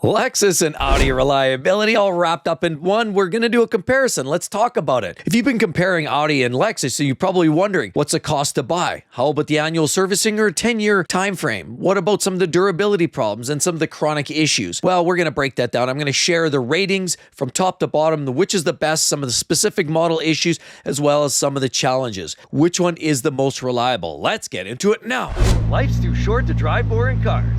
Lexus and Audi reliability all wrapped up in one. We're going to do a comparison. Let's talk about it. If you've been comparing Audi and Lexus, so you're probably wondering, what's the cost to buy? How about the annual servicing or a 10-year time frame? What about some of the durability problems and some of the chronic issues? Well, we're going to break that down. I'm going to share the ratings from top to bottom, which is the best, some of the specific model issues, as well as some of the challenges. Which one is the most reliable? Let's get into it now. Life's too short to drive boring cars.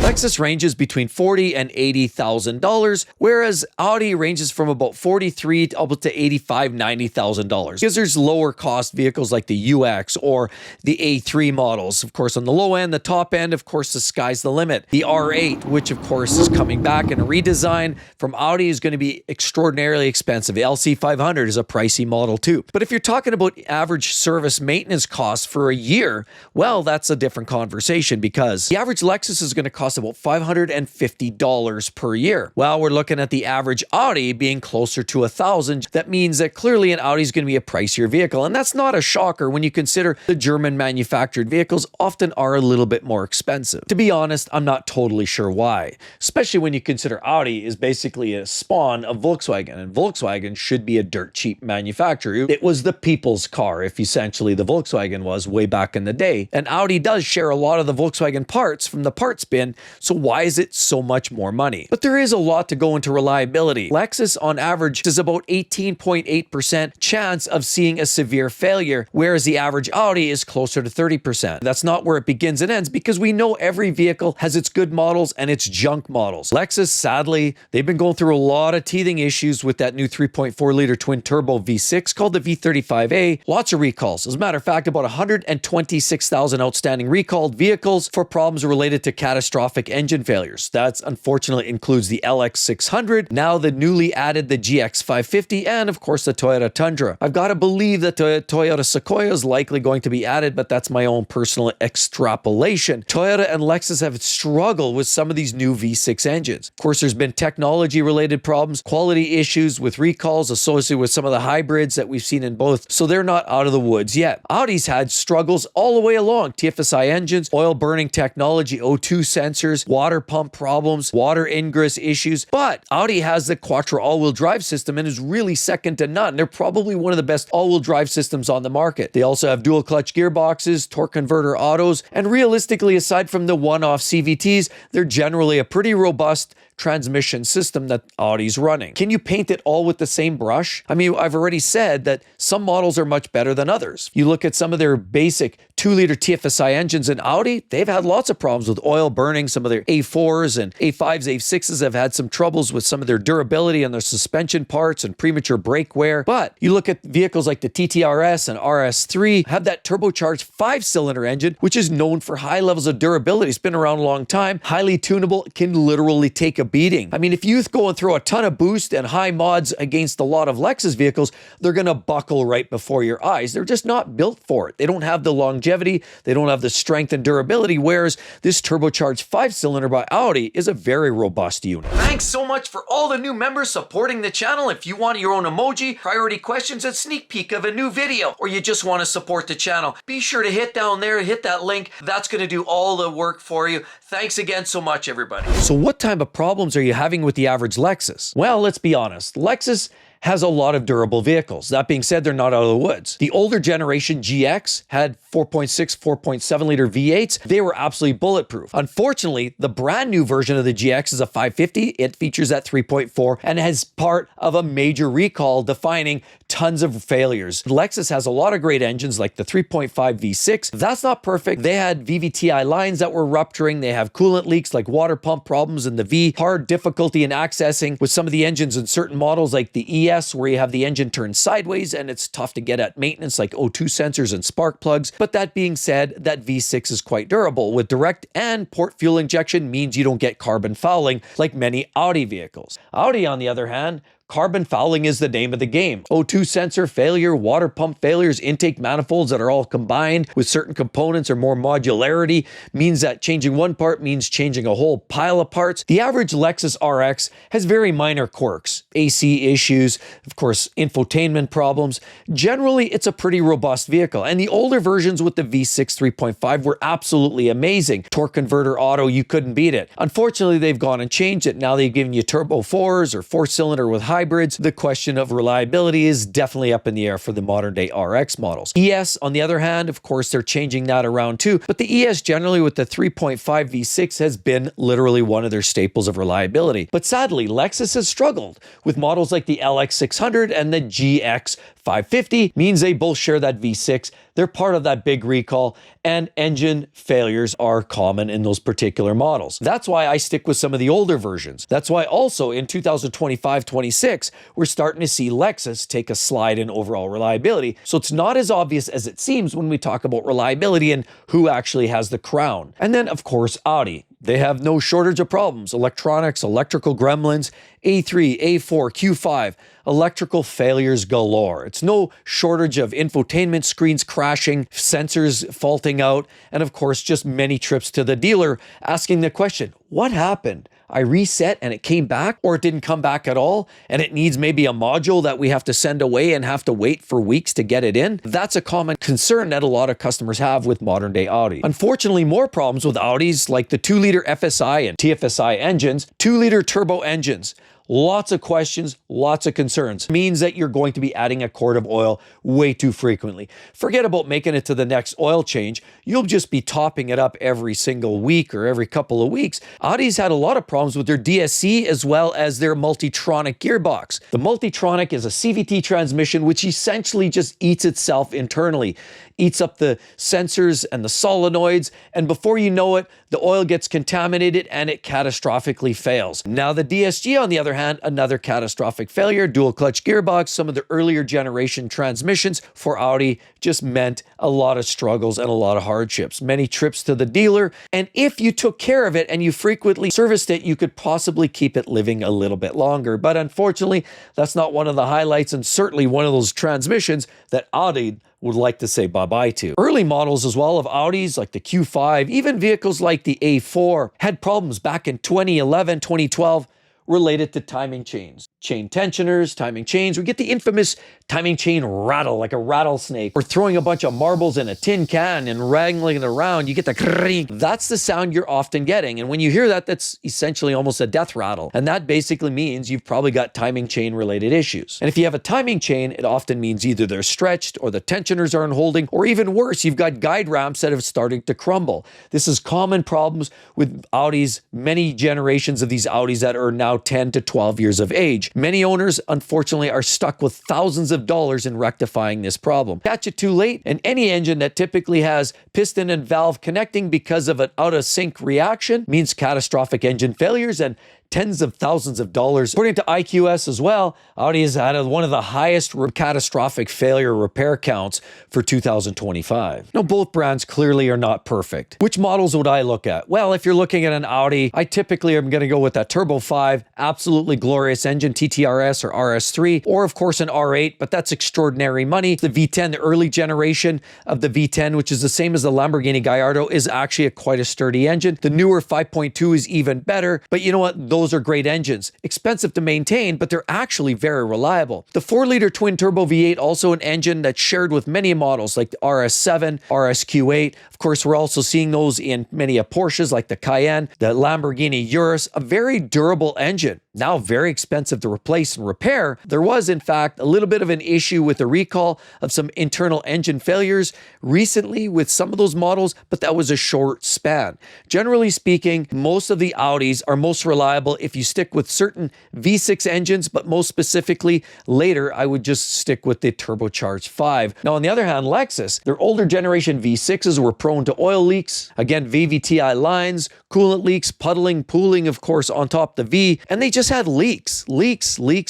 Lexus ranges between $40,000 and $80,000, whereas Audi ranges from about $43,000 up to $85,000, $90,000. Because there's lower cost vehicles like the UX or the A3 models. Of course, on the low end, the top end, of course, the sky's the limit. The R8, which of course is coming back in a redesign from Audi, is going to be extraordinarily expensive. The LC500 is a pricey model too. But if you're talking about average service maintenance costs for a year, well, that's a different conversation because the average Lexus is going to cost about $550 per year. Well, we're looking at the average Audi being closer to $1,000. That means that clearly an Audi is going to be a pricier vehicle. And that's not a shocker when you consider the German manufactured vehicles often are a little bit more expensive. To be honest, I'm not totally sure why, especially when you consider Audi is basically a spawn of Volkswagen, and Volkswagen should be a dirt cheap manufacturer. It was the people's car, if essentially the Volkswagen was way back in the day. And Audi does share a lot of the Volkswagen parts from the parts bin. So why is it so much more money? But there is a lot to go into reliability. Lexus on average is about 18.8% chance of seeing a severe failure, whereas the average Audi is closer to 30%. That's not where it begins and ends because we know every vehicle has its good models and its junk models. Lexus, sadly, they've been going through a lot of teething issues with that new 3.4 liter twin turbo V6 called the V35A. Lots of recalls. As a matter of fact, about 126,000 outstanding recalled vehicles for problems related to catastrophic engine failures. That unfortunately includes the LX600, now the newly added the GX550, and of course the Toyota Tundra. I've got to believe that the Toyota Sequoia is likely going to be added, but that's my own personal extrapolation. Toyota and Lexus have struggled with some of these new V6 engines. Of course, there's been technology-related problems, quality issues with recalls associated with some of the hybrids that we've seen in both, so they're not out of the woods yet. Audi's had struggles all the way along. TFSI engines, oil burning technology, O2 sensors, water pump problems, water ingress issues, but Audi has the Quattro all-wheel drive system and is really second to none. They're probably one of the best all-wheel drive systems on the market. They also have dual clutch gearboxes, torque converter autos, and realistically, aside from the one-off CVTs, they're generally a pretty robust transmission system that Audi's running. Can you paint it all with the same brush? I mean, I've already said that some models are much better than others. You look at some of their basic 2-liter TFSI engines in Audi, they've had lots of problems with oil burning. Some of their A4s and A5s, A6s have had some troubles with some of their durability and their suspension parts and premature brake wear. But you look at vehicles like the TTRS and RS3 have that turbocharged 5-cylinder engine, which is known for high levels of durability. It's been around a long time, highly tunable, can literally take a beating. I mean, if you go and throw a ton of boost and high mods against a lot of Lexus vehicles, they're going to buckle right before your eyes. They're just not built for it. They don't have the longevity. They don't have the strength and durability, whereas this turbocharged 5-cylinder by Audi is a very robust unit. Thanks so much for all the new members supporting the channel. If you want your own emoji, priority questions, and sneak peek of a new video, or you just want to support the channel, be sure to hit down there, hit that link. That's going to do all the work for you. Thanks again so much, everybody. So what type of problems are you having with the average Lexus? Well, let's be honest. Lexus has a lot of durable vehicles. That being said, they're not out of the woods. The older generation GX had 4.6, 4.7 liter V8s. They were absolutely bulletproof. Unfortunately, the brand new version of the GX is a 550. It features that 3.4 and has part of a major recall defining tons of failures. Lexus has a lot of great engines like the 3.5 V6. That's not perfect. They had VVTi lines that were rupturing. They have coolant leaks like water pump problems in the V, hard difficulty in accessing with some of the engines in certain models like the ES, where you have the engine turned sideways and it's tough to get at maintenance like O2 sensors and spark plugs. But that being said, that V6 is quite durable with direct and port fuel injection means you don't get carbon fouling like many Audi vehicles. Audi, on the other hand, carbon fouling is the name of the game. O2 sensor failure, water pump failures, intake manifolds that are all combined with certain components or more modularity means that changing one part means changing a whole pile of parts. The average Lexus RX has very minor quirks, AC issues, of course, infotainment problems. Generally, it's a pretty robust vehicle, and the older versions with the V6 3.5 were absolutely amazing. Torque converter auto, you couldn't beat it. Unfortunately, they've gone and changed it. Now they've given you turbo 4s or 4-cylinder with hybrids. The question of reliability is definitely up in the air for the modern day RX models. ES, on the other hand, of course, they're changing that around too, but the ES generally with the 3.5 V6 has been literally one of their staples of reliability. But sadly, Lexus has struggled with models like the LX600 and the GX550, means they both share that V6. They're part of that big recall, and engine failures are common in those particular models. That's why I stick with some of the older versions. That's why also in 2025-26, we're starting to see Lexus take a slide in overall reliability. So it's not as obvious as it seems when we talk about reliability and who actually has the crown. And then, of course, Audi. They have no shortage of problems. Electronics, electrical gremlins, A3, A4, Q5, electrical failures galore. It's no shortage of infotainment screens crashing, sensors faulting out, and of course, just many trips to the dealer asking the question, what happened? I reset and it came back, or it didn't come back at all, and it needs maybe a module that we have to send away and have to wait for weeks to get it in. That's a common concern that a lot of customers have with modern day Audi. Unfortunately, more problems with Audis like the 2-liter FSI and TFSI engines, 2-liter turbo engines. Lots of questions, lots of concerns. Means that you're going to be adding a quart of oil way too frequently. Forget about making it to the next oil change. You'll just be topping it up every single week or every couple of weeks. Audi's had a lot of problems with their DSC as well as their Multitronic gearbox. The Multitronic is a CVT transmission which essentially just eats itself internally. Eats up the sensors and the solenoids, and before you know it, the oil gets contaminated and it catastrophically fails. Now the DSG, on the other hand, another catastrophic failure, dual clutch gearbox. Some of the earlier generation transmissions for Audi just meant a lot of struggles and a lot of hardships, many trips to the dealer, and if you took care of it and you frequently serviced it, you could possibly keep it living a little bit longer. But unfortunately, that's not one of the highlights, and certainly one of those transmissions that Audi would like to say bye-bye to. Early models as well of Audis like the Q5, even vehicles like the A4 had problems back in 2011, 2012 related to timing chains. Chain tensioners, timing chains. We get the infamous timing chain rattle like a rattlesnake. Or throwing a bunch of marbles in a tin can and wrangling it around, you get the crink. That's the sound you're often getting. And when you hear that, that's essentially almost a death rattle. And that basically means you've probably got timing chain related issues. And if you have a timing chain, it often means either they're stretched or the tensioners aren't holding, or even worse, you've got guide ramps that have started to crumble. This is common problems with Audis, many generations of these Audis that are now 10 to 12 years of age. Many owners, unfortunately, are stuck with thousands of dollars in rectifying this problem. Catch it too late, and any engine that typically has piston and valve connecting because of an out-of-sync reaction means catastrophic engine failures and tens of thousands of dollars. According to IQS as well, Audi has had one of the highest catastrophic failure repair counts for 2025. Now, both brands clearly are not perfect. Which models would I look at? Well, if you're looking at an Audi, I typically am going to go with that Turbo 5, absolutely glorious engine, TTRS or RS3, or of course an R8, but that's extraordinary money. The V10, the early generation of the V10, which is the same as the Lamborghini Gallardo, is actually quite a sturdy engine. The newer 5.2 is even better, but you know what? Those are great engines. Expensive to maintain, but they're actually very reliable. The 4-liter twin-turbo V8, also an engine that's shared with many models like the RS7, RSQ8. Of course, we're also seeing those in many Porsches like the Cayenne, the Lamborghini Urus, a very durable engine. Now very expensive to replace and repair. There was, in fact, a little bit of an issue with the recall of some internal engine failures recently with some of those models, but that was a short span. Generally speaking, most of the Audis are most reliable if you stick with certain V6 engines, but most specifically later, I would just stick with the turbocharged 5. Now, on the other hand, Lexus, their older generation V6s were prone to oil leaks, again, VVTi lines, coolant leaks, puddling, pooling, of course, on top of the V, and they just just had leaks,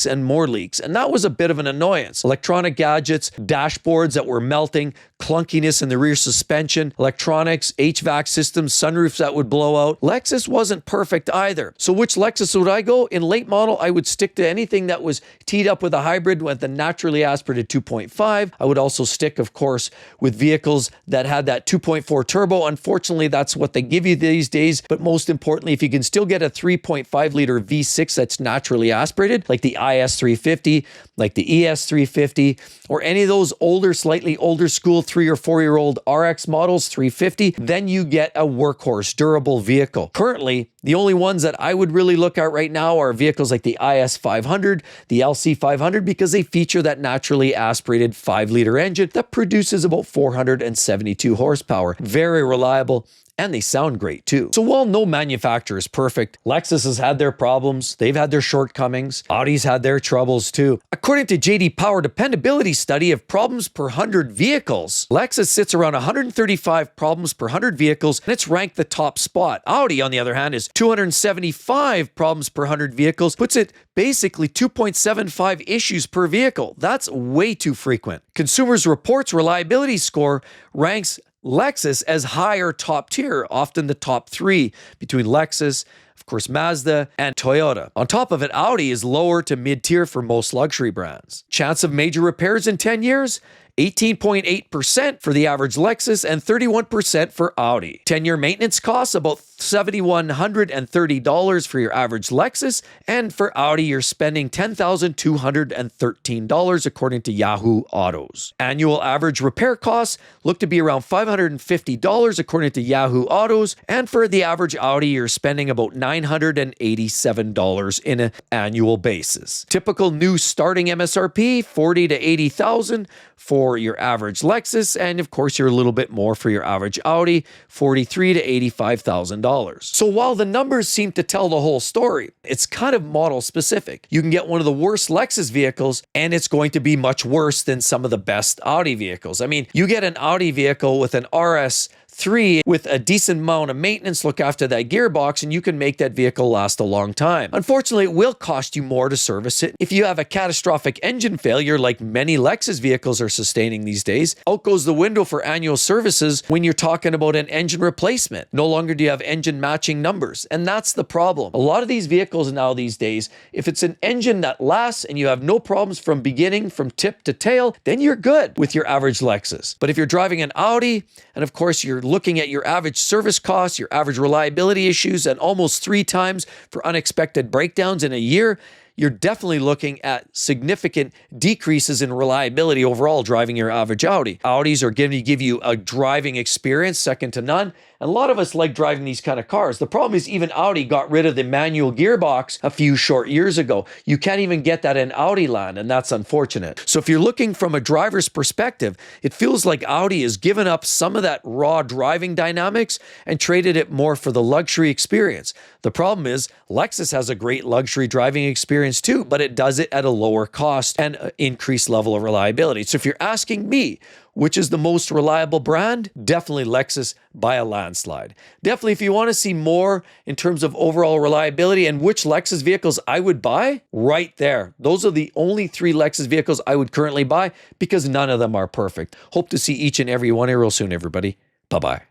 and more leaks. And that was a bit of an annoyance. Electronic gadgets, dashboards that were melting, clunkiness in the rear suspension, electronics, HVAC systems, sunroofs that would blow out. Lexus wasn't perfect either. So which Lexus would I go? In late model, I would stick to anything that was teed up with a hybrid with a naturally aspirated 2.5. I would also stick, of course, with vehicles that had that 2.4 turbo. Unfortunately, that's what they give you these days. But most importantly, if you can still get a 3.5 liter V6 that's naturally aspirated, like the IS350, like the ES350, or any of those older, slightly older school 3 or 4-year-old RX models, 350, then you get a workhorse, durable vehicle. Currently, the only ones that I would really look at right now are vehicles like the IS500, the LC500, because they feature that naturally aspirated 5-liter engine that produces about 472 horsepower. Very reliable. And they sound great too. So while no manufacturer is perfect, Lexus has had their problems, they've had their shortcomings, Audi's had their troubles too. According to JD Power dependability study of problems per 100 vehicles, Lexus sits around 135 problems per 100 vehicles, and it's ranked the top spot. Audi, on the other hand, is 275 problems per 100 vehicles, puts it basically 2.75 issues per vehicle. That's way too frequent. Consumers Reports reliability score ranks Lexus as higher top tier, often the top 3 between Lexus, of course, Mazda, and Toyota. On top of it, Audi is lower to mid-tier for most luxury brands. Chance of major repairs in 10 years? 18.8% for the average Lexus and 31% for Audi. 10-year maintenance costs about $7,130 for your average Lexus, and for Audi, you're spending $10,213 according to Yahoo Autos. Annual average repair costs look to be around $550 according to Yahoo Autos, and for the average Audi, you're spending about $987 in an annual basis. Typical new starting MSRP, $40,000 to $80,000 for your average Lexus, and of course, you're a little bit more for your average Audi, $43,000 to $85,000. So while the numbers seem to tell the whole story, it's kind of model specific. You can get one of the worst Lexus vehicles and it's going to be much worse than some of the best Audi vehicles. I mean, you get an Audi vehicle with an RS3 with a decent amount of maintenance, look after that gearbox, and you can make that vehicle last a long time. Unfortunately, it will cost you more to service it. If you have a catastrophic engine failure, like many Lexus vehicles are sustaining these days, out goes the window for annual services when you're talking about an engine replacement. No longer do you have engine matching numbers, and that's the problem. A lot of these vehicles now these days, if it's an engine that lasts and you have no problems from beginning, from tip to tail, then you're good with your average Lexus. But if you're driving an Audi, and of course you're looking at your average service costs, your average reliability issues, and almost 3 times for unexpected breakdowns in a year, you're definitely looking at significant decreases in reliability overall driving your average Audi. Audis are going to give you a driving experience second to none. And a lot of us like driving these kind of cars. The problem is even Audi got rid of the manual gearbox a few short years ago. You can't even get that in Audi land, and that's unfortunate. So if you're looking from a driver's perspective, it feels like Audi has given up some of that raw driving dynamics and traded it more for the luxury experience. The problem is Lexus has a great luxury driving experience too, but it does it at a lower cost and an increased level of reliability. So if you're asking me, which is the most reliable brand? Definitely Lexus by a landslide. Definitely, if you want to see more in terms of overall reliability and which Lexus vehicles I would buy, right there. Those are the only 3 Lexus vehicles I would currently buy because none of them are perfect. Hope to see each and every one here real soon, everybody. Bye-bye.